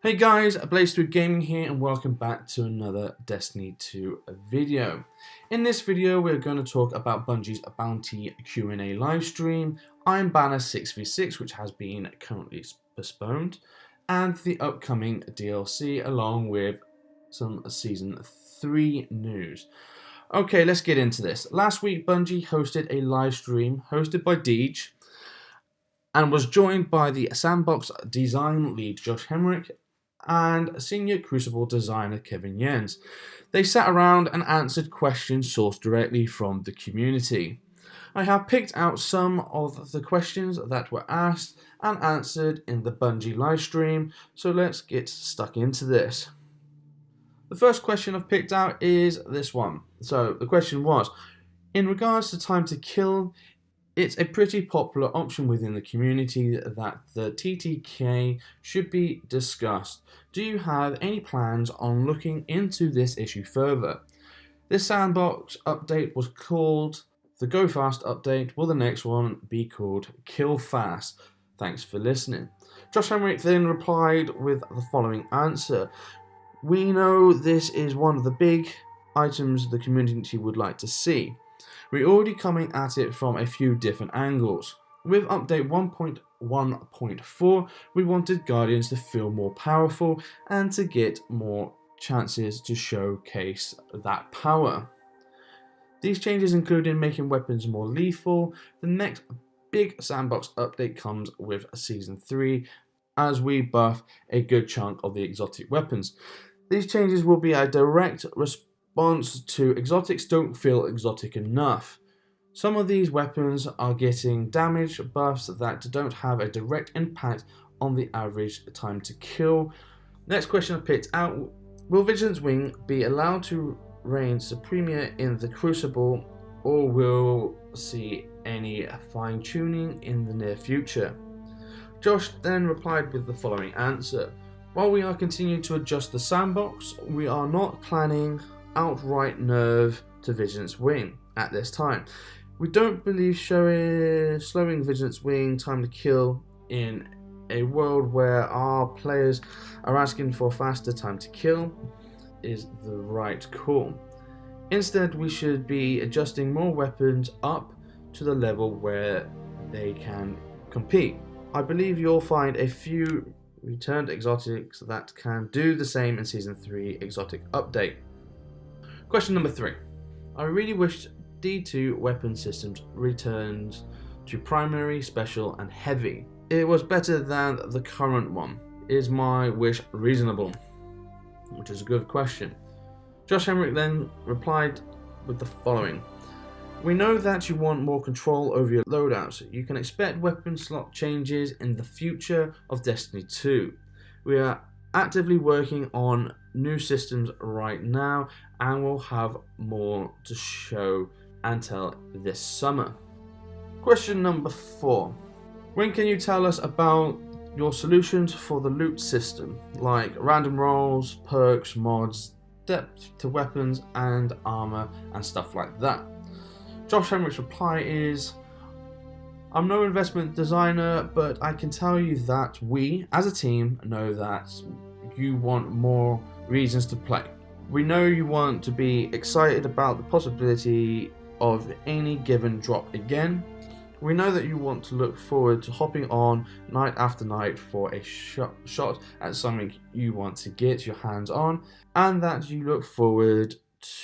Hey guys, BlazeThrough Gaming here and welcome back to another Destiny 2 video. In this video we're going to talk about Bungie's Bounty Q&A livestream, Iron Banner 6v6 which has been currently postponed, and the upcoming DLC along with some Season 3 news. Okay, let's get into this. Last week Bungie hosted a livestream hosted by Deej and was joined by the Sandbox design lead Josh Hemrick and senior Crucible designer Kevin Jens. They sat around and answered questions sourced directly from the community. I have picked out some of the questions that were asked and answered in the Bungie livestream, so let's get stuck into this. The first question I've picked out is this one. So the question was, in regards to time to kill, it's a pretty popular option within the community that the TTK should be discussed. Do you have any plans on looking into this issue further? This sandbox update was called the Go Fast update. Will the next one be called Kill Fast? Thanks for listening. Josh Hemrick then replied with the following answer. We know this is one of the big items the community would like to see. We're already coming at it from a few different angles. With update 1.1.4, we wanted Guardians to feel more powerful and to get more chances to showcase that power. These changes included making weapons more lethal. The next big sandbox update comes with Season 3 as we buff a good chunk of the exotic weapons. These changes will be a direct response to exotics don't feel exotic enough. Some of these weapons are getting damage buffs that don't have a direct impact on the average time to kill. Next question I picked out, will Vigilance Wing be allowed to reign supreme in the Crucible, or will see any fine tuning in the near future? Josh then replied with the following answer. While we are continuing to adjust the sandbox, we are not planning outright nerf to Vigilance Wing at this time. We don't believe slowing Vigilance Wing time to kill in a world where our players are asking for faster time to kill is the right call. Instead, we should be adjusting more weapons up to the level where they can compete. I believe you'll find a few returned exotics that can do the same in Season 3 exotic update. Question number 3. I really wish D2 weapon systems returned to primary, special and heavy. It was better than the current one. Is my wish reasonable? Which is a good question. Josh Hemrick then replied with the following. We know that you want more control over your loadouts. You can expect weapon slot changes in the future of Destiny 2. We are actively working on new systems right now and we'll have more to show and tell this summer. Question number 4. When can you tell us about your solutions for the loot system, like random rolls, perks, mods, depth to weapons and armor and stuff like that? Josh Hemrick's reply is, I'm no investment designer, but I can tell you that we, as a team, know that you want more reasons to play. We know you want to be excited about the possibility of any given drop again. We know that you want to look forward to hopping on night after night for a shot at something you want to get your hands on, and that you look forward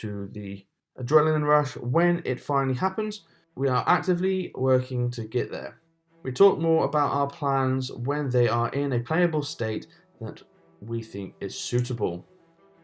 to the adrenaline rush when it finally happens. We are actively working to get there. We talk more about our plans when they are in a playable state that we think is suitable.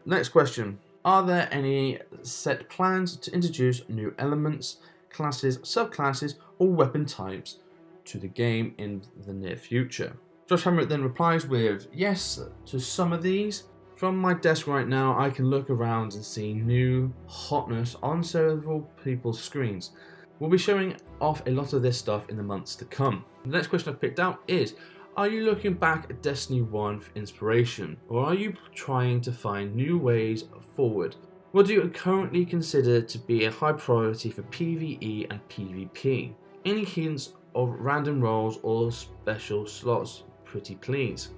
Next question. Are there any set plans to introduce new elements, classes, subclasses, or weapon types to the game in the near future? Josh Hemrick then replies with, yes to some of these. From my desk right now, I can look around and see new hotness on several people's screens. We'll be showing off a lot of this stuff in the months to come. The next question I've picked out is, are you looking back at Destiny 1 for inspiration, or are you trying to find new ways forward? What do you currently consider to be a high priority for PvE and PvP? Any hints of random rolls or special slots, pretty please?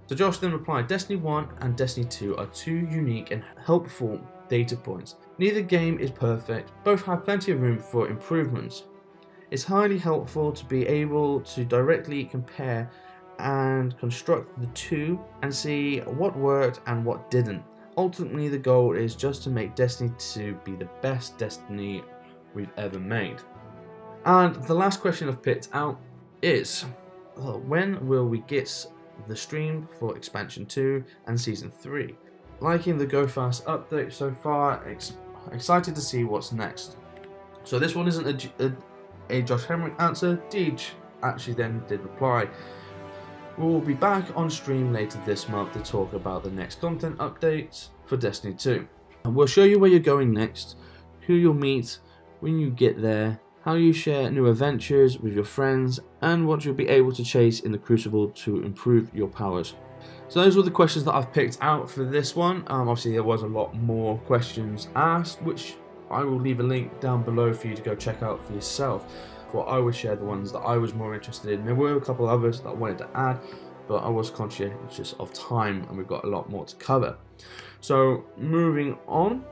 So Josh then replied, Destiny 1 and Destiny 2 are two unique and helpful data points. Neither game is perfect, both have plenty of room for improvements. It's highly helpful to be able to directly compare and construct the two and see what worked and what didn't. Ultimately, the goal is just to make Destiny 2 be the best Destiny we've ever made. And the last question I've picked out is, when will we get the stream for Expansion 2 and Season 3? Liking the Go Fast update so far, excited to see what's next. So this one isn't a Josh Hemrick answer. Deej actually then did reply, we will be back on stream later this month to talk about the next content updates for Destiny 2. And we'll show you where you're going next, who you'll meet when you get there, how you share new adventures with your friends, and what you'll be able to chase in the Crucible to improve your powers. So those were the questions that I've picked out for this one. Obviously there was a lot more questions asked, which I will leave a link down below for you to go check out for yourself. But I would share the ones that I was more interested in. There were a couple others that I wanted to add, but I was conscious of time and we've got a lot more to cover. So moving on.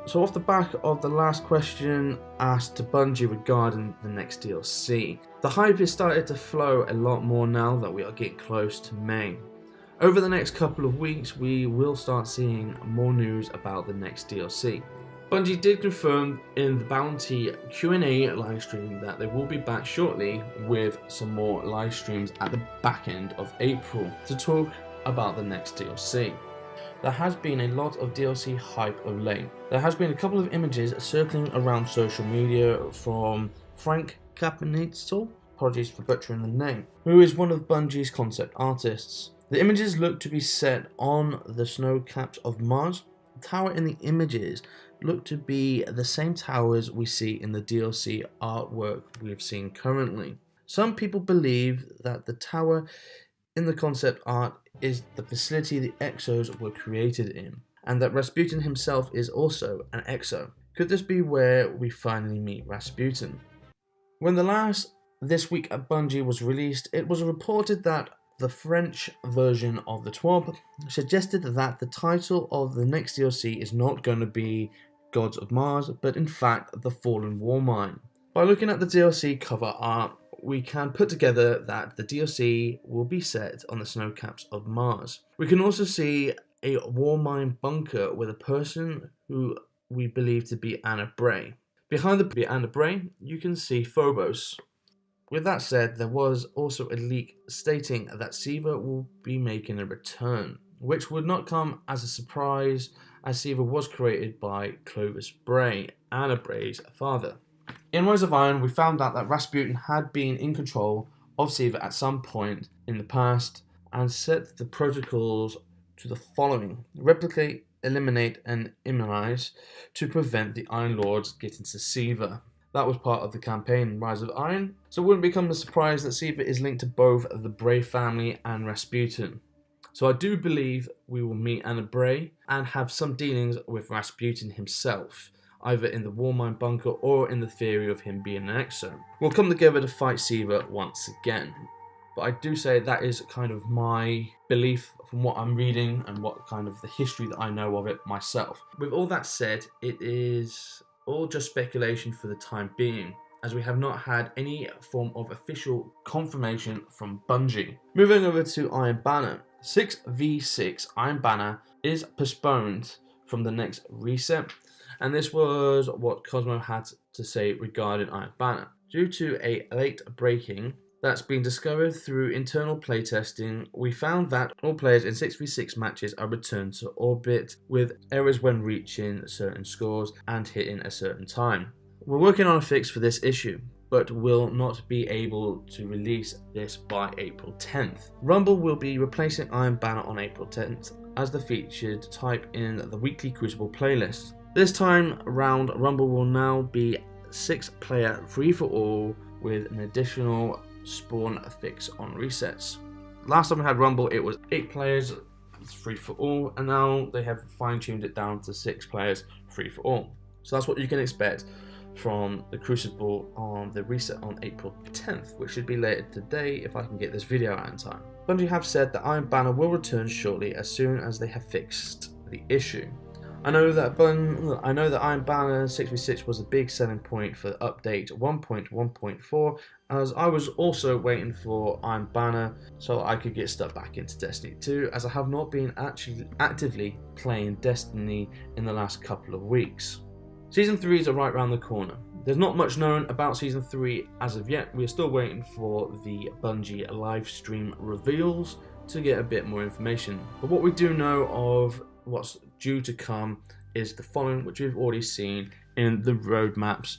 So off the back of the last question asked to Bungie regarding the next DLC, the hype is started to flow a lot more now that we are getting close to May. Over the next couple of weeks, we will start seeing more news about the next DLC. Bungie did confirm in the Bounty Q&A livestream that they will be back shortly with some more live streams at the back end of April to talk about the next DLC. There has been a lot of DLC hype of late. There has been a couple of images circling around social media from Frank Capinazzo, apologies for butchering the name, who is one of Bungie's concept artists. The images look to be set on the snow caps of Mars. The tower in the images look to be the same towers we see in the DLC artwork we've seen currently. Some people believe that the tower in the concept art is the facility the Exos were created in, and that Rasputin himself is also an Exo. Could this be where we finally meet Rasputin? When the last This Week at Bungie was released, it was reported that the French version of the TWAB suggested that the title of the next DLC is not going to be Gods of Mars, but in fact The Fallen Warmind. By looking at the DLC cover art, we can put together that the DLC will be set on the snow caps of Mars. We can also see a Warmind bunker with a person who we believe to be Anna Bray. Behind the Anna Bray, you can see Phobos. With that said, there was also a leak stating that Siva will be making a return, which would not come as a surprise as Siva was created by Clovis Bray, Anna Bray's father. In Rise of Iron, we found out that Rasputin had been in control of Siva at some point in the past and set the protocols to the following: replicate, eliminate, and immunize to prevent the Iron Lords getting to Siva. That was part of the campaign Rise of Iron, so it wouldn't become a surprise that Siva is linked to both the Bray family and Rasputin. So I do believe we will meet Anna Bray and have some dealings with Rasputin himself, either in the Warmind bunker or in the theory of him being an Exo. We'll come together to fight Siva once again. But I do say that is kind of my belief from what I'm reading and what kind of the history that I know of it myself. With all that said, it is all just speculation for the time being, as we have not had any form of official confirmation from Bungie. Moving over to Iron Banner. 6v6 Iron Banner is postponed from the next reset, and this was what Cosmo had to say regarding Iron Banner. Due to a late breaking that's been discovered through internal playtesting, we found that all players in 6v6 matches are returned to orbit with errors when reaching certain scores and hitting a certain time. We're working on a fix for this issue, but will not be able to release this by April 10th. Rumble will be replacing Iron Banner on April 10th as the featured type in the weekly Crucible playlist. This time round, Rumble will now be 6-player free-for-all with an additional spawn fix on resets. Last time we had Rumble, it was 8 players free-for-all, and now they have fine-tuned it down to 6 players free-for-all. So that's what you can expect from the Crucible on the reset on April 10th, which should be later today if I can get this video out in time. Bungie have said that Iron Banner will return shortly as soon as they have fixed the issue. I know that Iron Banner 6v6 was a big selling point for update 1.1.4, as I was also waiting for Iron Banner so I could get stuck back into Destiny 2, as I have not been actually actively playing Destiny in the last couple of weeks. Season 3s are right around the corner. There's not much known about Season 3 as of yet. We are still waiting for the Bungie live stream reveals to get a bit more information. But what we do know of what's due to come is the following, which we've already seen in the roadmaps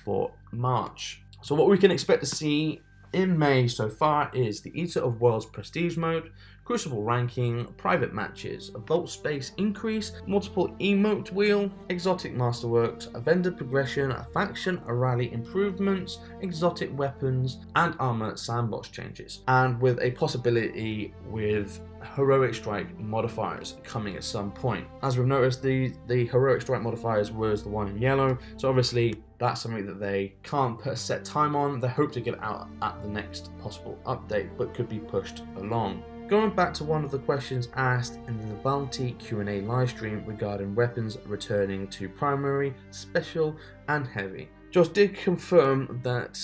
for March. So what we can expect to see in May so far is the Eater of Worlds Prestige mode, Crucible ranking, private matches, a vault space increase, multiple emote wheel, exotic masterworks, a vendor progression, a faction, a rally improvements, exotic weapons, and armor sandbox changes, and with a possibility with heroic strike modifiers coming at some point. As we've noticed, the heroic strike modifiers was the one in yellow, so obviously that's something that they can't put a set time on. They hope to get it out at the next possible update, but could be pushed along. Going back to one of the questions asked in the Bounty Q&A livestream regarding weapons returning to primary, special and heavy, Josh did confirm that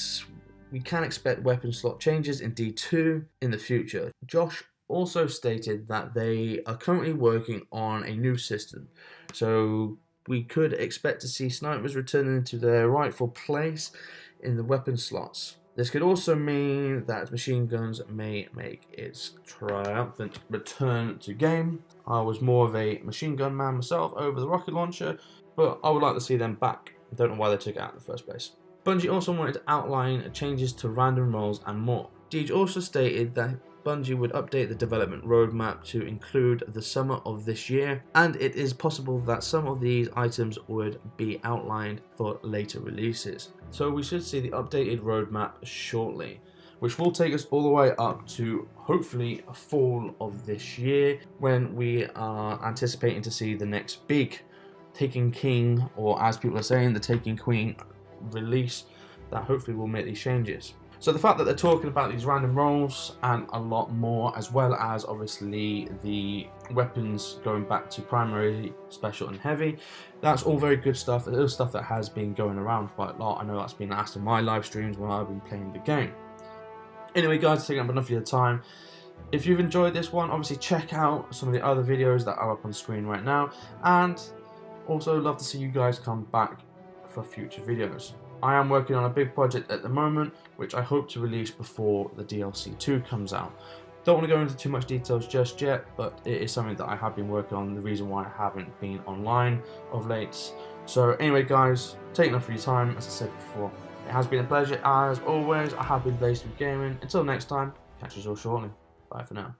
we can expect weapon slot changes in D2 in the future. Josh also stated that they are currently working on a new system, so we could expect to see snipers returning to their rightful place in the weapon slots. This could also mean that machine guns may make its triumphant return to game. I was more of a machine gun man myself over the rocket launcher, but I would like to see them back. I don't know why they took it out in the first place. Bungie also wanted to outline changes to random rolls and more. Deej also stated that Bungie would update the development roadmap to include the summer of this year, and it is possible that some of these items would be outlined for later releases. So we should see the updated roadmap shortly, which will take us all the way up to hopefully fall of this year, when we are anticipating to see the next big Taken King, or as people are saying, the Taken Queen release that hopefully will make these changes. So the fact that they're talking about these random rolls and a lot more, as well as obviously the weapons going back to primary, special and heavy, that's all very good stuff. It is stuff that has been going around quite a lot. I know that's been asked in my live streams when I've been playing the game. Anyway guys, taking up enough of your time. If you've enjoyed this one, obviously check out some of the other videos that are up on screen right now, and also love to see you guys come back for future videos. I am working on a big project at the moment, which I hope to release before the DLC 2 comes out. Don't want to go into too much details just yet, but it is something that I have been working on, the reason why I haven't been online of late. So anyway guys, take enough of your time, as I said before. It has been a pleasure as always. I have been BlazeThrough Gaming. Until next time, catch you all shortly. Bye for now.